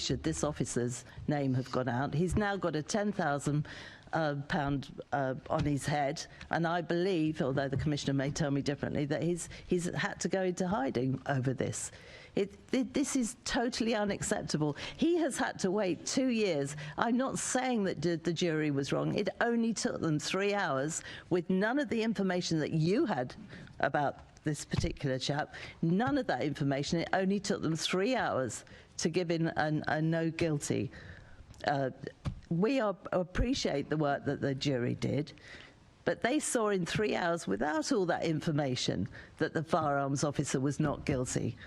should this officer's name have gone out. He's now got a £10,000 on his head, and I believe, although the Commissioner may tell me differently, that he's had to go into hiding over this. This is totally unacceptable. He has had to wait 2 years. I'm not saying that the jury was wrong. It only took them 3 hours with none of the information that you had about this particular chap, none of that information. It only took them 3 hours to give in a no guilty. We appreciate the work that the jury did, but they saw in 3 hours, without all that information, that the firearms officer was not guilty.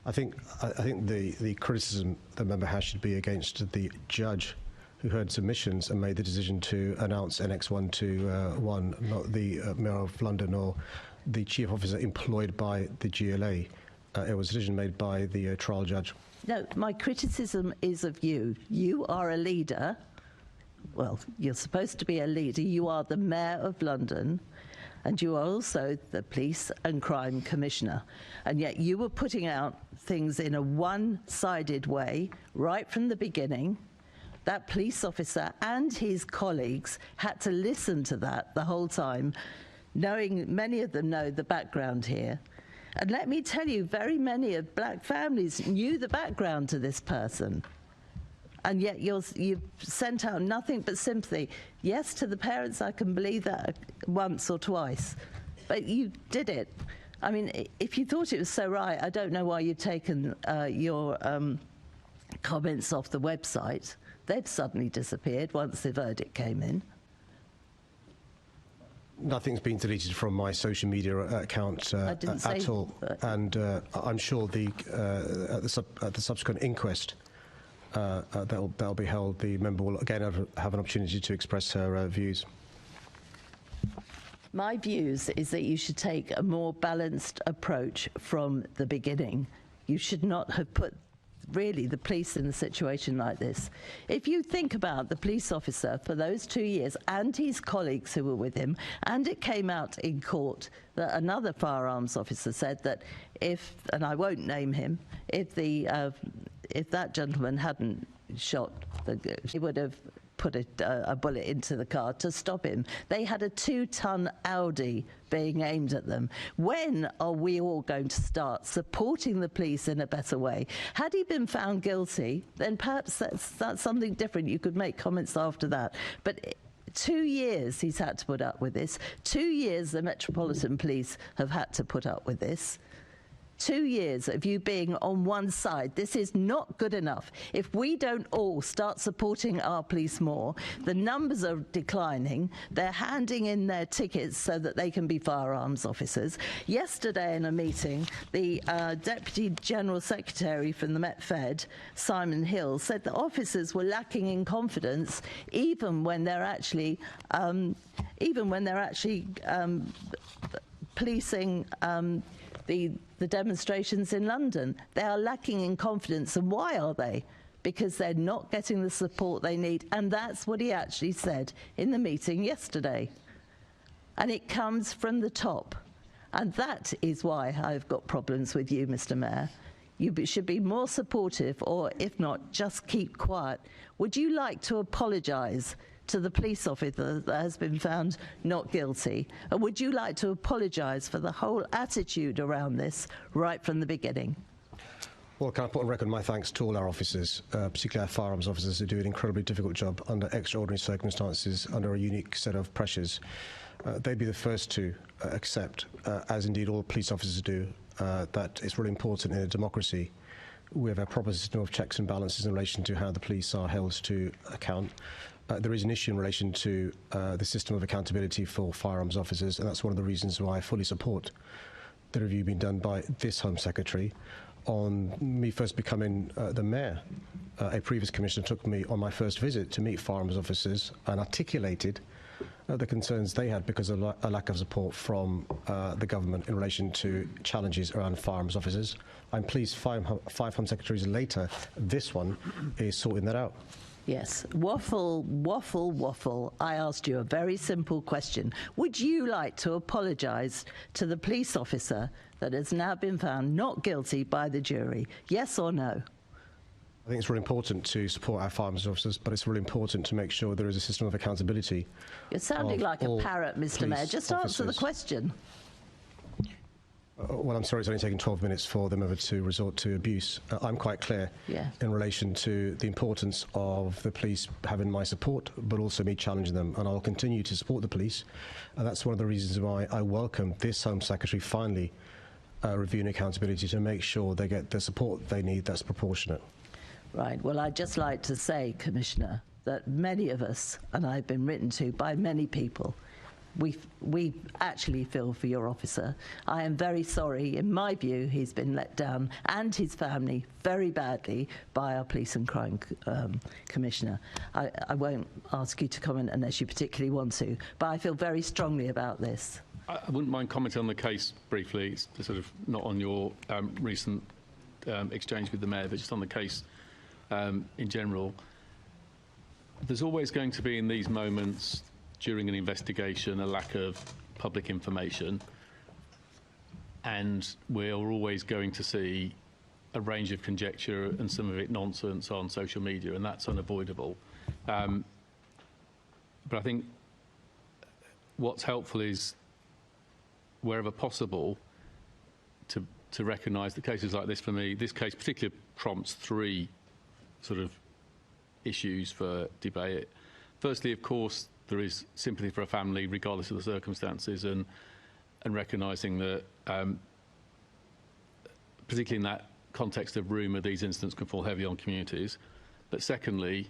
I think the criticism the member has should be against the judge who heard submissions and made the decision to announce NX121, not the Mayor of London or the chief officer employed by the GLA. It was a decision made by the trial judge. No, my criticism is of you. You are a leader. Well, you're supposed to be a leader. You are the Mayor of London, and you are also the Police and Crime Commissioner. And yet you were putting out things in a one-sided way right from the beginning. That police officer and his colleagues had to listen to that the whole time, knowing many of them know the background here. And let me tell you, very many of black families knew the background to this person. And yet you've sent out nothing but sympathy. Yes, to the parents, I can believe that once or twice. But you did it. I mean, if you thought it was so right, I don't know why you've taken your comments off the website. They've suddenly disappeared once the verdict came in. Nothing's been deleted from my social media account at all, and I'm sure at the subsequent inquest that'll be held, the member will again have an opportunity to express her views. My views is that you should take a more balanced approach from the beginning. You should not have put really the police in a situation like this. If you think about the police officer for those 2 years and his colleagues who were with him, and it came out in court that another firearms officer said that if, and I won't name him, if that gentleman hadn't shot, he would have put a bullet into the car to stop him. They had a 2-ton Audi being aimed at them. When are we all going to start supporting the police in a better way? Had he been found guilty, then perhaps that's something different. You could make comments after that. But 2 years he's had to put up with this. 2 years the Metropolitan Police have had to put up with this. 2 years of you being on one side. This is not good enough. If we don't all start supporting our police more, the numbers are declining. They're handing in their tickets so that they can be firearms officers. Yesterday in a meeting, the Deputy General Secretary from the Met Fed, Simon Hill, said that officers were lacking in confidence even when they're actually policing the demonstrations in London. They are lacking in confidence. And why are they? Because they're not getting the support they need. And that's what he actually said in the meeting yesterday. And it comes from the top. And that is why I've got problems with you, Mr. Mayor. You should be more supportive, or if not, just keep quiet. Would you like to apologise to the police officer that has been found not guilty? And would you like to apologise for the whole attitude around this right from the beginning? Well, can I put on record my thanks to all our officers, particularly our firearms officers, who do an incredibly difficult job under extraordinary circumstances, under a unique set of pressures. They'd be the first to accept, as indeed all police officers do, that it's really important in a democracy we have a proper system of checks and balances in relation to how the police are held to account. There is an issue in relation to the system of accountability for firearms officers, and that's one of the reasons why I fully support the review being done by this Home Secretary. On me first becoming the Mayor, a previous Commissioner took me on my first visit to meet firearms officers and articulated the concerns they had because of a lack of support from the government in relation to challenges around firearms officers. I'm pleased five Home Secretaries later, this one is sorting that out. Yes, waffle, waffle, waffle. I asked you a very simple question. Would you like to apologise to the police officer that has now been found not guilty by the jury? Yes or no? I think it's really important to support our firearms officers, but it's really important to make sure there is a system of accountability. You're sounding like a parrot, Mr. Mayor. Just answer the question. Well, I'm sorry, it's only taken 12 minutes for them ever to resort to abuse. I'm quite clear in relation to the importance of the police having my support, but also me challenging them, and I'll continue to support the police. And that's one of the reasons why I welcome this Home Secretary finally reviewing accountability to make sure they get the support they need that's proportionate. Right. Well, I'd just like to say, Commissioner, that many of us, and I've been written to by many people, we actually feel for your officer. I am very sorry. In my view, he's been let down, and his family, very badly by our Police and Crime Commissioner. I won't ask you to comment unless you particularly want to, but I feel very strongly about this. I wouldn't mind commenting on the case briefly. It's sort of not on your recent exchange with the Mayor, but just on the case in general. There's always going to be, in these moments during an investigation, a lack of public information, and we're always going to see a range of conjecture and some of it nonsense on social media, and that's unavoidable. But I think what's helpful is, wherever possible, to recognise that cases like this, for me, this case particularly prompts three sort of issues for debate. Firstly, of course, there is sympathy for a family, regardless of the circumstances, and recognising that, particularly in that context of rumour, these incidents can fall heavy on communities. But secondly,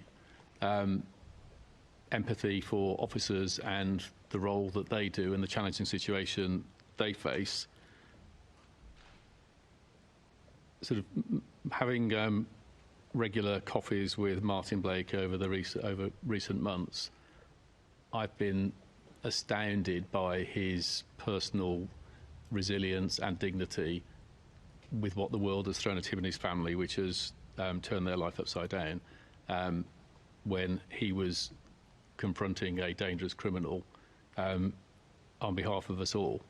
empathy for officers and the role that they do and the challenging situation they face. Sort of having regular coffees with Martin Blake over recent months, I've been astounded by his personal resilience and dignity with what the world has thrown at him and his family, which has turned their life upside down, when he was confronting a dangerous criminal on behalf of us all.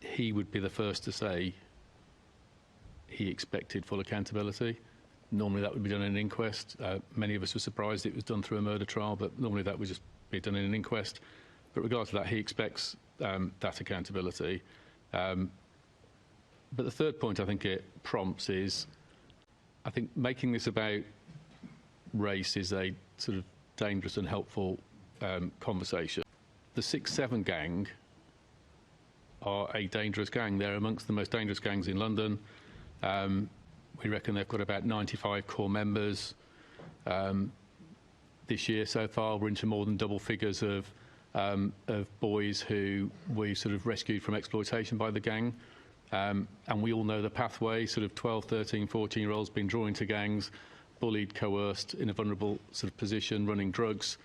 He would be the first to say he expected full accountability. Normally that would be done in an inquest. Many of us were surprised it was done through a murder trial, but normally that would just be done in an inquest. But regardless of that, he expects that accountability. But the third point I think it prompts is, I think making this about race is a sort of dangerous and helpful conversation. The 6-7 gang are a dangerous gang. They're amongst the most dangerous gangs in London. We reckon they've got about 95 core members. This year so far, we're into more than double figures of boys who we sort of rescued from exploitation by the gang. And we all know the pathway, sort of 12, 13, 14-year-olds being drawn into gangs, bullied, coerced, in a vulnerable sort of position, running drugs,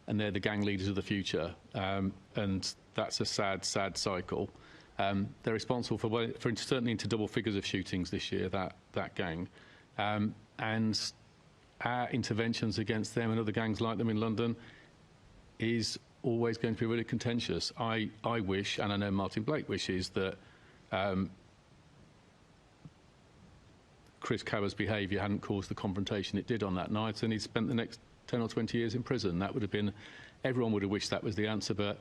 and they're the gang leaders of the future. And that's a sad, sad cycle. They're responsible for certainly into double figures of shootings this year, that gang. And our interventions against them and other gangs like them in London is always going to be really contentious. I wish, and I know Martin Blake wishes, that Chris Cower's behaviour hadn't caused the confrontation it did on that night, and he'd spent the next 10 or 20 years in prison. That would have been, everyone would have wished that was the answer, but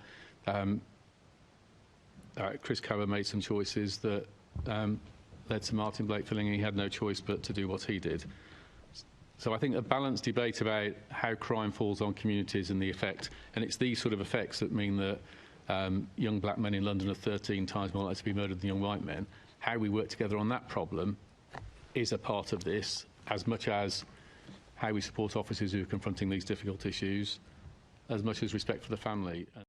Chris Cower made some choices that led to Martin Blake feeling he had no choice but to do what he did. So I think a balanced debate about how crime falls on communities and the effect, and it's these sort of effects that mean that young black men in London are 13 times more likely to be murdered than young white men. How we work together on that problem is a part of this, as much as how we support officers who are confronting these difficult issues, as much as respect for the family.